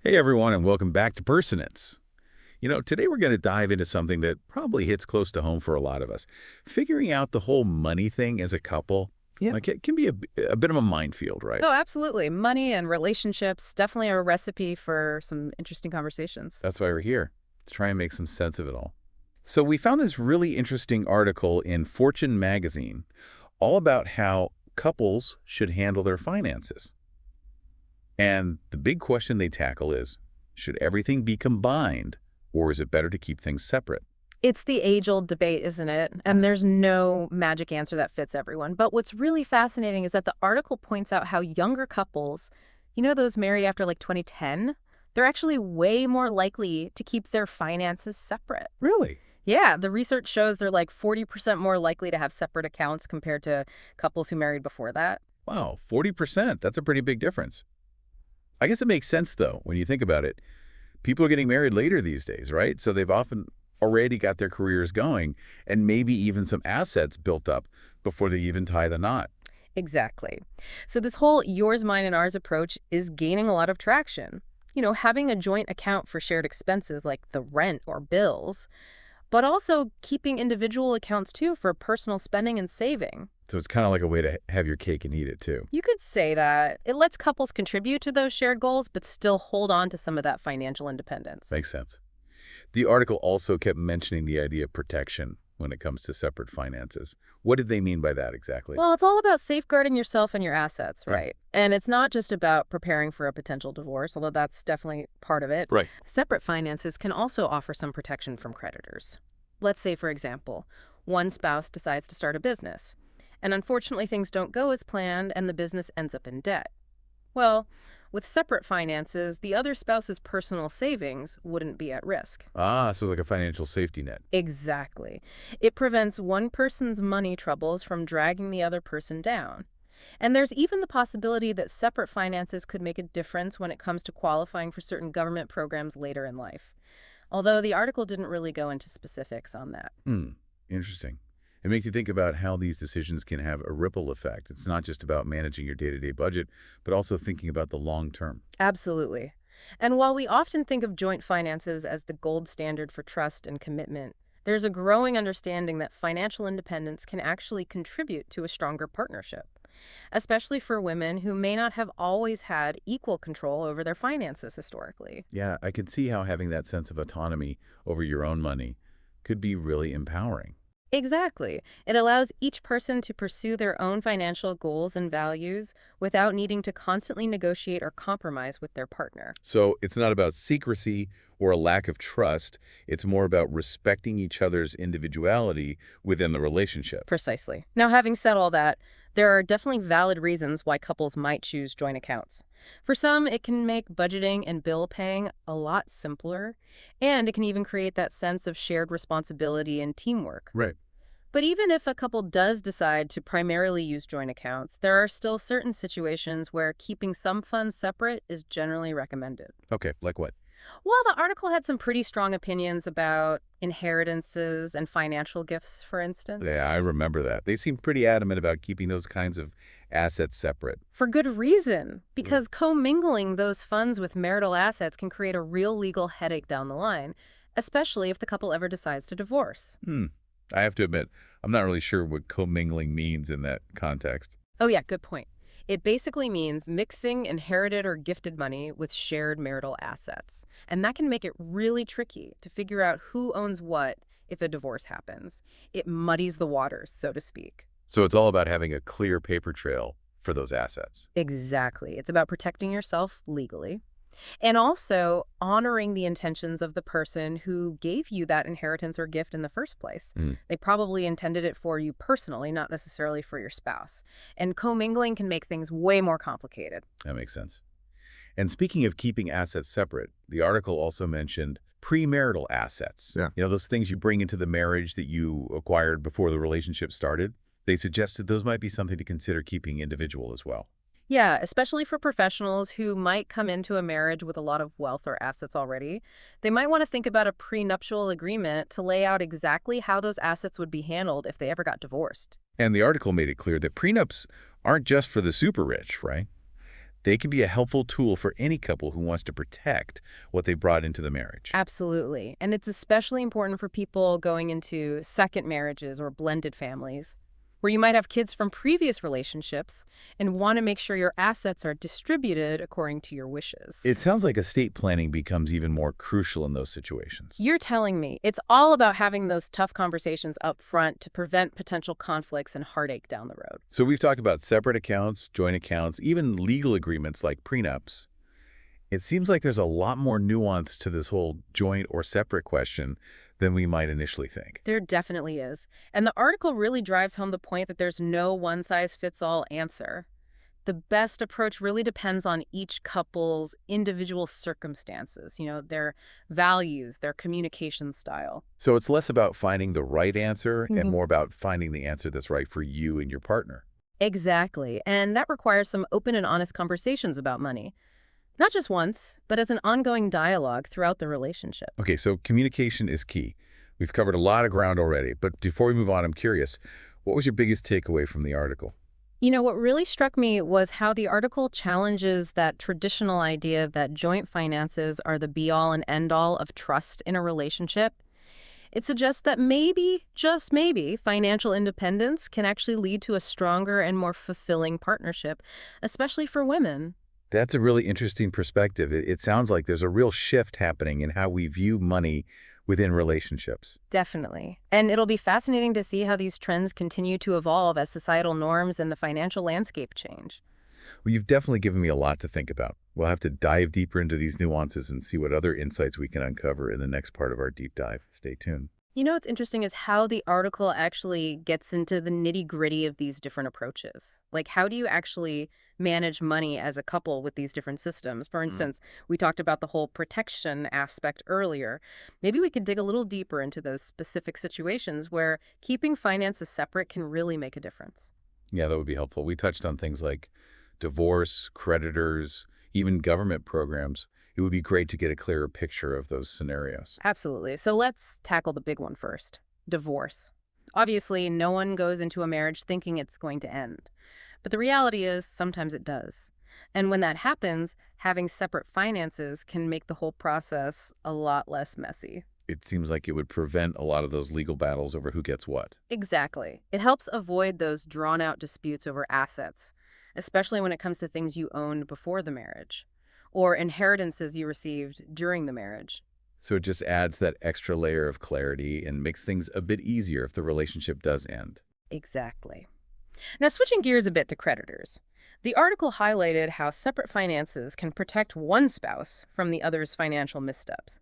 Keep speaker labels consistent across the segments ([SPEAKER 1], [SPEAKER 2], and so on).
[SPEAKER 1] Hey everyone, and welcome back to Personance. Today we're going to dive into something that probably hits close to home for a lot of us. Figuring out the whole money thing as a couple,
[SPEAKER 2] Yeah.
[SPEAKER 1] like it can be a bit of a minefield, right?
[SPEAKER 2] Oh, absolutely. Money and relationships, definitely a recipe for some interesting conversations.
[SPEAKER 1] That's why we're here, to try and make some sense of it all. So we found this really interesting article in Fortune magazine all about how couples should handle their finances. And the big question they tackle is, should everything be combined, or is it better to keep things separate?
[SPEAKER 2] It's the age-old debate, isn't it? And there's no magic answer that fits everyone. But what's really fascinating is that the article points out how younger couples, those married after like 2010, they're actually way more likely to keep their finances separate.
[SPEAKER 1] Really?
[SPEAKER 2] Yeah, the research shows they're like 40% more likely to have separate accounts compared to couples who married before that.
[SPEAKER 1] Wow, 40%. That's a pretty big difference. I guess it makes sense, though, when you think about it. People are getting married later these days, right? So they've often already got their careers going and maybe even some assets built up before they even tie the knot.
[SPEAKER 2] Exactly. So this whole yours, mine, and ours approach is gaining a lot of traction. Having a joint account for shared expenses like the rent or bills, but also keeping individual accounts too for personal spending and saving.
[SPEAKER 1] So it's kind of like a way to have your cake and eat it, too.
[SPEAKER 2] You could say that it lets couples contribute to those shared goals, but still hold on to some of that financial independence.
[SPEAKER 1] Makes sense. The article also kept mentioning the idea of protection when it comes to separate finances. What did they mean by that exactly?
[SPEAKER 2] Well, it's all about safeguarding yourself and your assets,
[SPEAKER 1] Yeah.
[SPEAKER 2] right? And it's not just about preparing for a potential divorce, although that's definitely part of it.
[SPEAKER 1] Right.
[SPEAKER 2] Separate finances can also offer some protection from creditors. Let's say, for example, one spouse decides to start a business, and unfortunately things don't go as planned and the business ends up in debt. Well, with separate finances, the other spouse's personal savings wouldn't be at risk.
[SPEAKER 1] Ah, so it's like a financial safety net.
[SPEAKER 2] Exactly. It prevents one person's money troubles from dragging the other person down. And there's even the possibility that separate finances could make a difference when it comes to qualifying for certain government programs later in life. Although the article didn't really go into specifics on that.
[SPEAKER 1] Interesting. It makes you think about how these decisions can have a ripple effect. It's not just about managing your day-to-day budget, but also thinking about the long term.
[SPEAKER 2] Absolutely. And while we often think of joint finances as the gold standard for trust and commitment, there's a growing understanding that financial independence can actually contribute to a stronger partnership, especially for women who may not have always had equal control over their finances historically.
[SPEAKER 1] Yeah, I can see how having that sense of autonomy over your own money could be really empowering.
[SPEAKER 2] Exactly. It allows each person to pursue their own financial goals and values without needing to constantly negotiate or compromise with their partner.
[SPEAKER 1] So it's not about secrecy or a lack of trust. It's more about respecting each other's individuality within the relationship.
[SPEAKER 2] Precisely. Now, having said all that, there are definitely valid reasons why couples might choose joint accounts. For some, it can make budgeting and bill paying a lot simpler, and it can even create that sense of shared responsibility and teamwork.
[SPEAKER 1] Right.
[SPEAKER 2] But even if a couple does decide to primarily use joint accounts, there are still certain situations where keeping some funds separate is generally recommended.
[SPEAKER 1] Okay, like what?
[SPEAKER 2] Well, the article had some pretty strong opinions about inheritances and financial gifts, for
[SPEAKER 1] Yeah, I
[SPEAKER 2] instance.
[SPEAKER 1] remember that. They seem pretty adamant about keeping those kinds of assets separate.
[SPEAKER 2] For good reason,
[SPEAKER 1] Mm.
[SPEAKER 2] because commingling those funds with marital assets can create a real legal headache down the line, especially if the couple ever decides to divorce.
[SPEAKER 1] Hmm. I have to admit, I'm not really sure what commingling means in that context.
[SPEAKER 2] Oh yeah, good point. It basically means mixing inherited or gifted money with shared marital assets. And that can make it really tricky to figure out who owns what if a divorce happens. It muddies the waters, so to speak.
[SPEAKER 1] So it's all about having a clear paper trail for those assets.
[SPEAKER 2] Exactly. It's about protecting yourself legally and also honoring the intentions of the person who gave you that inheritance or gift in the first place.
[SPEAKER 1] Mm,
[SPEAKER 2] They probably intended it for you personally, not necessarily for your spouse. And commingling can make things way more complicated.
[SPEAKER 1] that makes sense. And speaking of keeping assets separate, the article also mentioned premarital assets.
[SPEAKER 2] Yeah.
[SPEAKER 1] Those things you bring into the marriage that you acquired before the relationship started. They suggested those might be something to consider keeping individual as well.
[SPEAKER 2] Yeah, especially for professionals who might come into a marriage with a lot of wealth or assets already. They might want to think about a prenuptial agreement to lay out exactly how those assets would be handled if they ever got divorced.
[SPEAKER 1] And the article made it clear that prenups aren't just for the super rich, right? They can be a helpful tool for any couple who wants to protect what they brought into the marriage.
[SPEAKER 2] Absolutely. And it's especially important for people going into second marriages or blended families, where you might have kids from previous relationships and want to make sure your assets are distributed according to your wishes.
[SPEAKER 1] It sounds like estate planning becomes even more crucial in those situations.
[SPEAKER 2] You're telling me it's all about having those tough conversations up front to prevent potential conflicts and heartache down the road.
[SPEAKER 1] So we've talked about separate accounts, joint accounts, even legal agreements like prenups. It seems like there's a lot more nuance to this whole joint or separate question than we might initially think.
[SPEAKER 2] There definitely is. And the article really drives home the point that there's no one-size-fits-all answer. The best approach really depends on each couple's individual circumstances, their values, their communication style.
[SPEAKER 1] So it's less about finding the right answer and
[SPEAKER 2] Mhm.
[SPEAKER 1] more about finding the answer that's right for you and your partner.
[SPEAKER 2] Exactly. And that requires some open and honest conversations about money. Not just once, but as an ongoing dialogue throughout the relationship.
[SPEAKER 1] Okay, so communication is key. We've covered a lot of ground already, but before we move on, I'm curious, what was your biggest takeaway from the article?
[SPEAKER 2] What really struck me was how the article challenges that traditional idea that joint finances are the be-all and end-all of trust in a relationship. It suggests that maybe, just maybe, financial independence can actually lead to a stronger and more fulfilling partnership, especially for women.
[SPEAKER 1] That's a really interesting perspective. It sounds like there's a real shift happening in how we view money within relationships.
[SPEAKER 2] Definitely. And it'll be fascinating to see how these trends continue to evolve as societal norms and the financial landscape change.
[SPEAKER 1] Well, you've definitely given me a lot to think about. We'll have to dive deeper into these nuances and see what other insights we can uncover in the next part of our deep dive. Stay tuned.
[SPEAKER 2] What's interesting is how the article actually gets into the nitty-gritty of these different approaches. Like, how do you actually manage money as a couple with these different systems? For instance, we talked about the whole protection aspect earlier. Maybe we could dig a little deeper into those specific situations where keeping finances separate can really make a difference.
[SPEAKER 1] Yeah, that would be helpful. We touched on things like divorce, creditors, even government programs. It would be great to get a clearer picture of those scenarios.
[SPEAKER 2] Absolutely. So let's tackle the big one first, divorce. Obviously, no one goes into a marriage thinking it's going to end. But the reality is sometimes it does. And when that happens, having separate finances can make the whole process a lot less messy.
[SPEAKER 1] It seems like it would prevent a lot of those legal battles over who gets what.
[SPEAKER 2] Exactly. It helps avoid those drawn-out disputes over assets, especially when it comes to things you owned before the marriage or inheritances you received during the marriage.
[SPEAKER 1] So it just adds that extra layer of clarity and makes things a bit easier if the relationship does end.
[SPEAKER 2] Exactly. Now, switching gears a bit to creditors. The article highlighted how separate finances can protect one spouse from the other's financial missteps.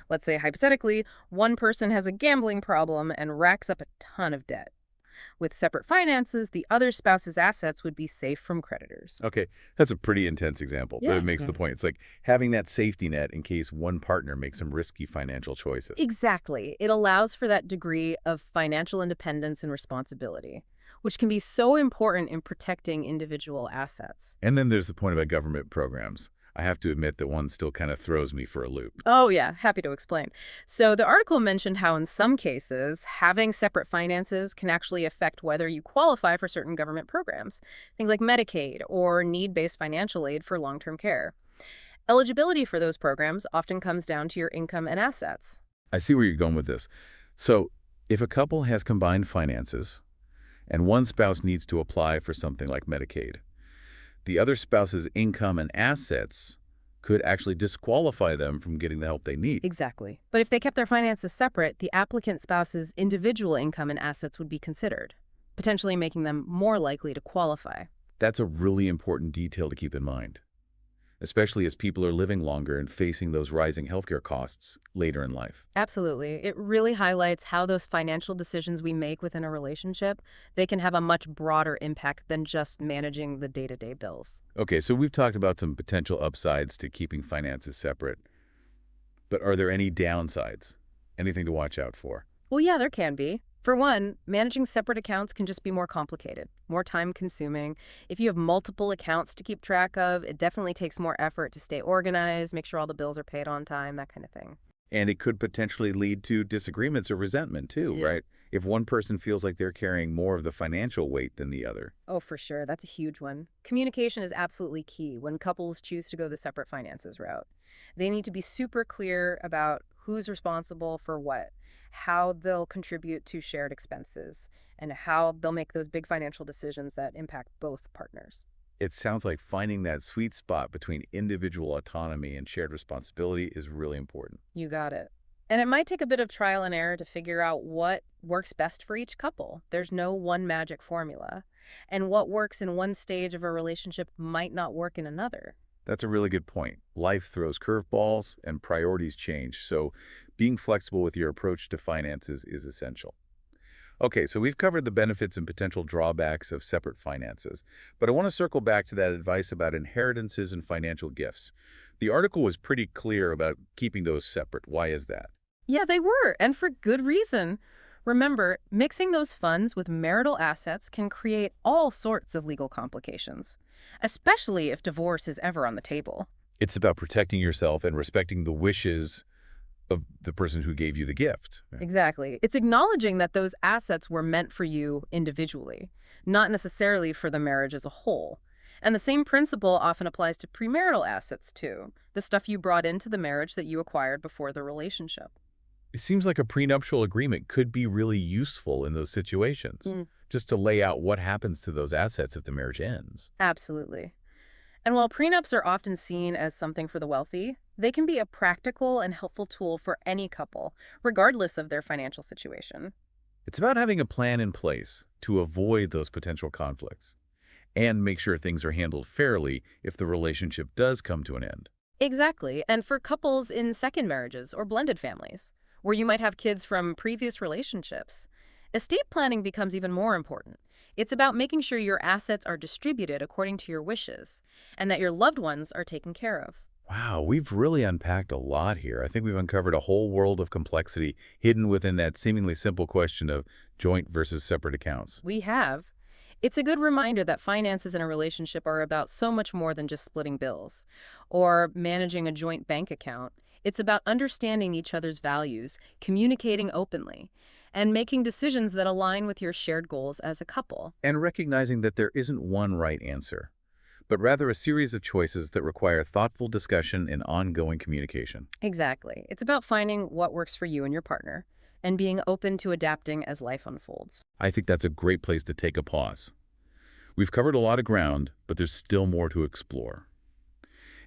[SPEAKER 2] Let's say, hypothetically, one person has a gambling problem and racks up a ton of debt. With separate finances, the other spouse's assets would be safe from creditors.
[SPEAKER 1] Okay, that's a pretty intense example, but
[SPEAKER 2] Yeah.
[SPEAKER 1] it makes the point. It's like having that safety net in case one partner makes some risky financial choices.
[SPEAKER 2] Exactly. It allows for that degree of financial independence and responsibility, which can be so important in protecting individual assets.
[SPEAKER 1] And then there's the point about government programs. I have to admit that one still kind of throws me for a loop.
[SPEAKER 2] Oh, yeah, happy to explain. So the article mentioned how in some cases, having separate finances can actually affect whether you qualify for certain government programs, things like Medicaid or need-based financial aid for long-term care. Eligibility for those programs often comes down to your income and assets.
[SPEAKER 1] I see where you're going with this. So if a couple has combined finances and one spouse needs to apply for something like Medicaid, the other spouse's income and assets could actually disqualify them from getting the help they need.
[SPEAKER 2] Exactly. But if they kept their finances separate, the applicant spouse's individual income and assets would be considered, potentially making them more likely to qualify.
[SPEAKER 1] That's a really important detail to keep in mind, especially as people are living longer and facing those rising healthcare costs later in life.
[SPEAKER 2] Absolutely. It really highlights how those financial decisions we make within a relationship, they can have a much broader impact than just managing the day-to-day bills.
[SPEAKER 1] Okay, so we've talked about some potential upsides to keeping finances separate, but are there any downsides? Anything to watch out for?
[SPEAKER 2] Well, yeah, there can be. For one, managing separate accounts can just be more complicated, more time-consuming. If you have multiple accounts to keep track of, it definitely takes more effort to stay organized, make sure all the bills are paid on time, that kind of thing.
[SPEAKER 1] And it could potentially lead to disagreements or resentment too,
[SPEAKER 2] Yeah.
[SPEAKER 1] right? if one person feels like they're carrying more of the financial weight than the other.
[SPEAKER 2] Oh, for sure. That's a huge one. Communication is absolutely key when couples choose to go the separate finances route. They need to be super clear about who's responsible for what, how they'll contribute to shared expenses, and how they'll make those big financial decisions that impact both partners.
[SPEAKER 1] It sounds like finding that sweet spot between individual autonomy and shared responsibility is really important.
[SPEAKER 2] You got it. And it might take a bit of trial and error to figure out what works best for each couple. There's no one magic formula. And what works in one stage of a relationship might not work in another.
[SPEAKER 1] That's a really good point. Life throws curveballs and priorities change, so being flexible with your approach to finances is essential. Okay, so we've covered the benefits and potential drawbacks of separate finances, but I want to circle back to that advice about inheritances and financial gifts. The article was pretty clear about keeping those separate. Why is that?
[SPEAKER 2] Yeah, they were, and for good reason. Remember, mixing those funds with marital assets can create all sorts of legal complications, especially if divorce is ever on the table.
[SPEAKER 1] It's about protecting yourself and respecting the wishes of the person who gave you the gift. Yeah.
[SPEAKER 2] Exactly. It's acknowledging that those assets were meant for you individually, not necessarily for the marriage as a whole. And the same principle often applies to premarital assets, too, the stuff you brought into the marriage that you acquired before the relationship.
[SPEAKER 1] It seems like a prenuptial agreement could be really useful in those situations, just to lay out what happens to those assets if the marriage ends.
[SPEAKER 2] Absolutely. And while prenups are often seen as something for the wealthy, they can be a practical and helpful tool for any couple, regardless of their financial situation.
[SPEAKER 1] It's about having a plan in place to avoid those potential conflicts and make sure things are handled fairly if the relationship does come to an end.
[SPEAKER 2] Exactly. And for couples in second marriages or blended families, where you might have kids from previous relationships, estate planning becomes even more important. It's about making sure your assets are distributed according to your wishes and that your loved ones are taken care of.
[SPEAKER 1] Wow, we've really unpacked a lot here. I think we've uncovered a whole world of complexity hidden within that seemingly simple question of joint versus separate accounts.
[SPEAKER 2] We have. It's a good reminder that finances in a relationship are about so much more than just splitting bills or managing a joint bank account. It's about understanding each other's values, communicating openly, and making decisions that align with your shared goals as a couple.
[SPEAKER 1] And recognizing that there isn't one right answer, but rather a series of choices that require thoughtful discussion and ongoing communication.
[SPEAKER 2] Exactly. It's about finding what works for you and your partner and being open to adapting as life unfolds.
[SPEAKER 1] I think that's a great place to take a pause. We've covered a lot of ground, but there's still more to explore.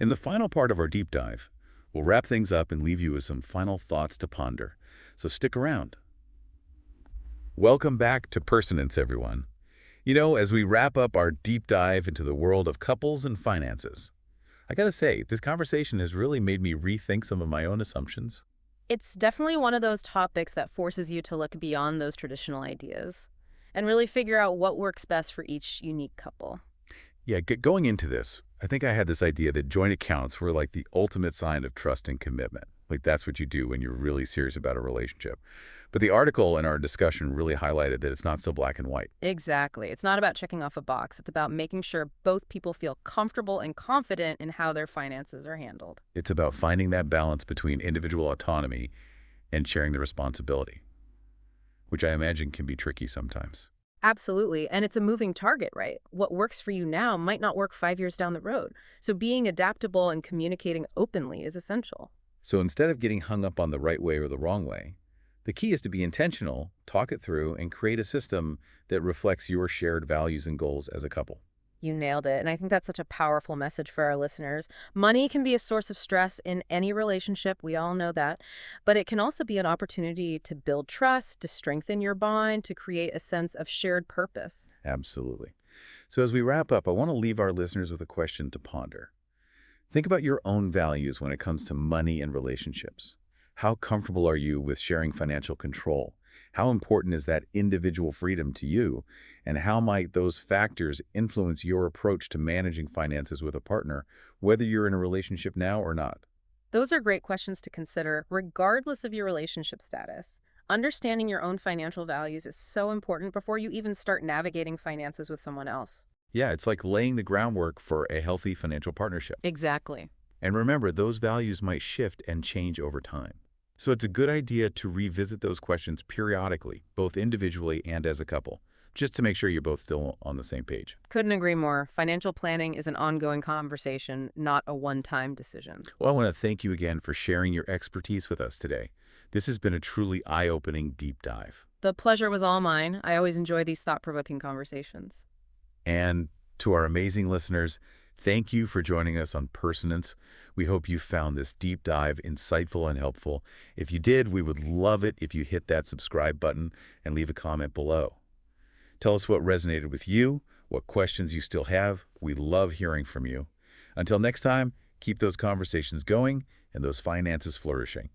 [SPEAKER 1] In the final part of our deep dive, we'll wrap things up and leave you with some final thoughts to ponder. So stick around. Welcome back to Pertinence, everyone. You know, as we wrap up our deep dive into the world of couples and finances, I gotta say, this conversation has really made me rethink some of my own assumptions.
[SPEAKER 2] It's definitely one of those topics that forces you to look beyond those traditional ideas and really figure out what works best for each unique couple.
[SPEAKER 1] Yeah, going into this, I think I had this idea that joint accounts were like the ultimate sign of trust and commitment. Like that's what you do when you're really serious about a relationship. But the article and our discussion really highlighted that it's not so black and white.
[SPEAKER 2] Exactly. It's not about checking off a box. It's about making sure both people feel comfortable and confident in how their finances are handled.
[SPEAKER 1] It's about finding that balance between individual autonomy and sharing the responsibility, which I imagine can be tricky sometimes.
[SPEAKER 2] Absolutely. And it's a moving target, right? What works for you now might not work 5 years down the road. So being adaptable and communicating openly is essential.
[SPEAKER 1] So instead of getting hung up on the right way or the wrong way, the key is to be intentional, talk it through, and create a system that reflects your shared values and goals as a couple.
[SPEAKER 2] You nailed it. And I think that's such a powerful message for our listeners. Money can be a source of stress in any relationship. We all know that. But it can also be an opportunity to build trust, to strengthen your bond, to create a sense of shared purpose.
[SPEAKER 1] Absolutely. So as we wrap up, I want to leave our listeners with a question to ponder. Think about your own values when it comes to money and relationships. How comfortable are you with sharing financial control? How important is that individual freedom to you? And how might those factors influence your approach to managing finances with a partner, whether you're in a relationship now or not?
[SPEAKER 2] Those are great questions to consider, regardless of your relationship status. Understanding your own financial values is so important before you even start navigating finances with someone else.
[SPEAKER 1] Yeah, it's like laying the groundwork for a healthy financial partnership.
[SPEAKER 2] Exactly.
[SPEAKER 1] And remember, those values might shift and change over time. So it's a good idea to revisit those questions periodically, both individually and as a couple, just to make sure you're both still on the same page.
[SPEAKER 2] Couldn't agree more. Financial planning is an ongoing conversation, not a one-time decision.
[SPEAKER 1] Well, I want to thank you again for sharing your expertise with us today. This has been a truly eye-opening deep dive.
[SPEAKER 2] The pleasure was all mine. I always enjoy these thought-provoking conversations.
[SPEAKER 1] And to our amazing listeners, thank you for joining us on Pertinence. We hope you found this deep dive insightful and helpful. If you did, we would love it if you hit that subscribe button and leave a comment below. Tell us what resonated with you, what questions you still have. We love hearing from you. Until next time, keep those conversations going and those finances flourishing.